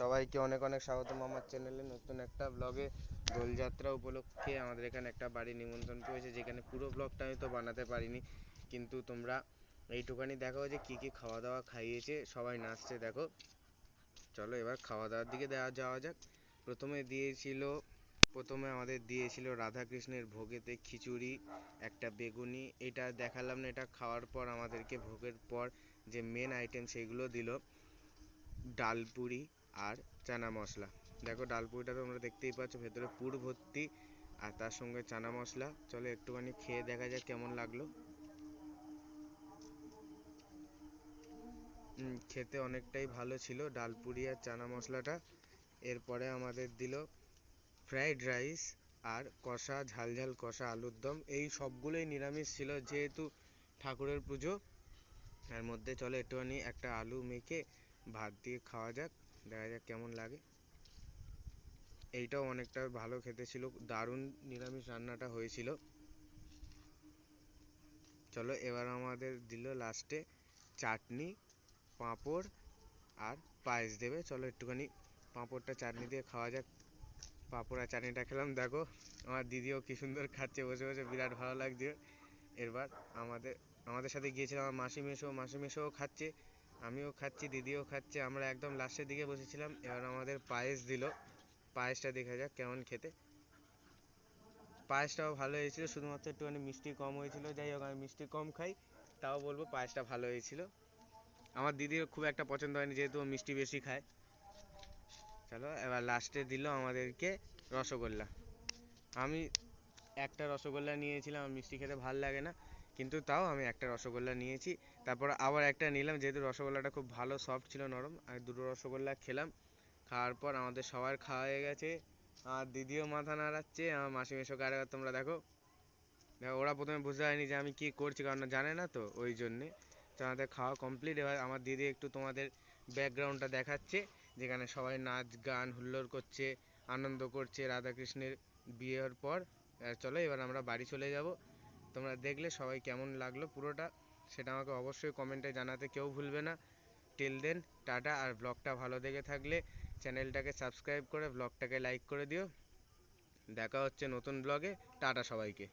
সবাইকে অনেক অনেক স্বাগতম আমার চ্যানেলে নতুন একটা ব্লগে। দোলযাত্রা উপলক্ষে আমাদের এখানে একটা বাড়ি নিমন্ত্রণ করেছে, যেখানে পুরো ব্লগটা আমি তো বানাতে পারিনি, কিন্তু তোমরা এইটুখানি দেখো যে কি কি খাওয়া দাওয়া খাইয়েছে, সবাই নাচছে দেখো। চলো এবার খাওয়া দাওয়ার দিকে যাওয়া যাক। প্রথমে আমাদের দিয়েছিল রাধাকৃষ্ণের ভোগেতে খিচুড়ি, একটা বেগুনি। এটা দেখালাম না, এটা খাওয়ার পর আমাদেরকে ভোগের পর যে মেন আইটেম সেগুলো দিল ডালপুরি আর চানা মশলা। দেখো ডালপুরিটা তোমরা দেখতেই পাচ্ছ, ভেতরে পুর ভর্তি আর তার সঙ্গে চানা মশলা। চলো একটুখানি খেয়ে দেখা যাক কেমন লাগলো। খেতে অনেকটাই ভালো ছিল ডালপুরি আর চানা মশলাটা। এরপরে আমাদের দিল ফ্রাইড রাইস আর কষা, ঝাল ঝাল কষা আলুর দম। এই সবগুলোই নিরামিষ ছিল যেহেতু ঠাকুরের পুজো। এর মধ্যে চলো একটুখানি একটা আলু মেখে ভাত দিয়ে খাওয়া যাক, দেখা যাক কেমন লাগে। এইটাও অনেকটা ভালো খেতে ছিল, দারুণ নিরামিষ রান্নাটা হয়েছিল। চলো এবার আমাদের দিল লাস্টে চাটনি, পাঁপড় আর পায়েস দেবে। চলো একটুখানি পাঁপড়টা চাটনি দিয়ে খাওয়া যাক। পাঁপড় আর চাটনিটা খেলাম, দেখো আমার দিদিও কি সুন্দর খাচ্ছে বসে বসে, বিরাট ভালো লাগছে। এবার আমাদের আমাদের সাথে গিয়েছিলাম আমার মাসি মেশোও খাচ্ছে, আমিও খাচ্ছি, দিদিও খাচ্ছে। আমরা একদম লাস্টের দিকে বসেছিলাম। এবার আমাদের পায়েস দিল, পায়েসটা দেখা যাক কেমন খেতে। পায়েসটাও ভালো হয়েছিল, শুধুমাত্র একটুখানি মিষ্টি কম হয়েছিল। যাই হোক, আমি মিষ্টি কম খাই, তাও বলবো পায়েসটা ভালো হয়েছিল। আমার দিদির খুব একটা পছন্দ হয়নি, যেহেতু ও মিষ্টি বেশি খায়। চলো এবার লাস্টে দিল আমাদেরকে রসগোল্লা। আমি একটা রসগোল্লা নিয়েছিলাম, আমার মিষ্টি খেতে ভাল লাগে না, কিন্তু তাও আমি একটা রসগোল্লা নিয়েছি। তারপর আবার একটা নিলাম, যেহেতু রসগোল্লাটা খুব ভালো সফট ছিল, নরম। আমি দুটো রসগোল্লা খেলাম। খাওয়ার পর আমাদের সবার খাওয়া হয়ে গেছে। আমার দিদিও মাথা নাড়াচ্ছে, আমার মাসি মেশোকে আরেকবার তোমরা দেখো। ওরা প্রথমে বুঝতে পারেনি যে আমি কি করছি, কারণ জানে না তো, ওই জন্যে। তো আমাদের খাওয়া কমপ্লিট। এবার আমার দিদি একটু তোমাদের ব্যাকগ্রাউন্ডটা দেখাচ্ছে, যেখানে সবাই নাচ গান হুল্লোড় করছে, আনন্দ করছে রাধাকৃষ্ণের বিয়ের পর। চলো এবার আমরা বাড়ি চলে যাব। তোমরা দেখলে সবাই কেমন লাগলো পুরোটা, সেটা আমাকে অবশ্যই কমেন্টে জানাতে কেউ ভুলবে না। Till then, tata. আর ব্লগটা ভালো দেখে থাকলে চ্যানেলটাকে সাবস্ক্রাইব করে ব্লগটাকে লাইক করে দিও। দেখা হচ্ছে নতুন ব্লগে। টাটা সবাইকে।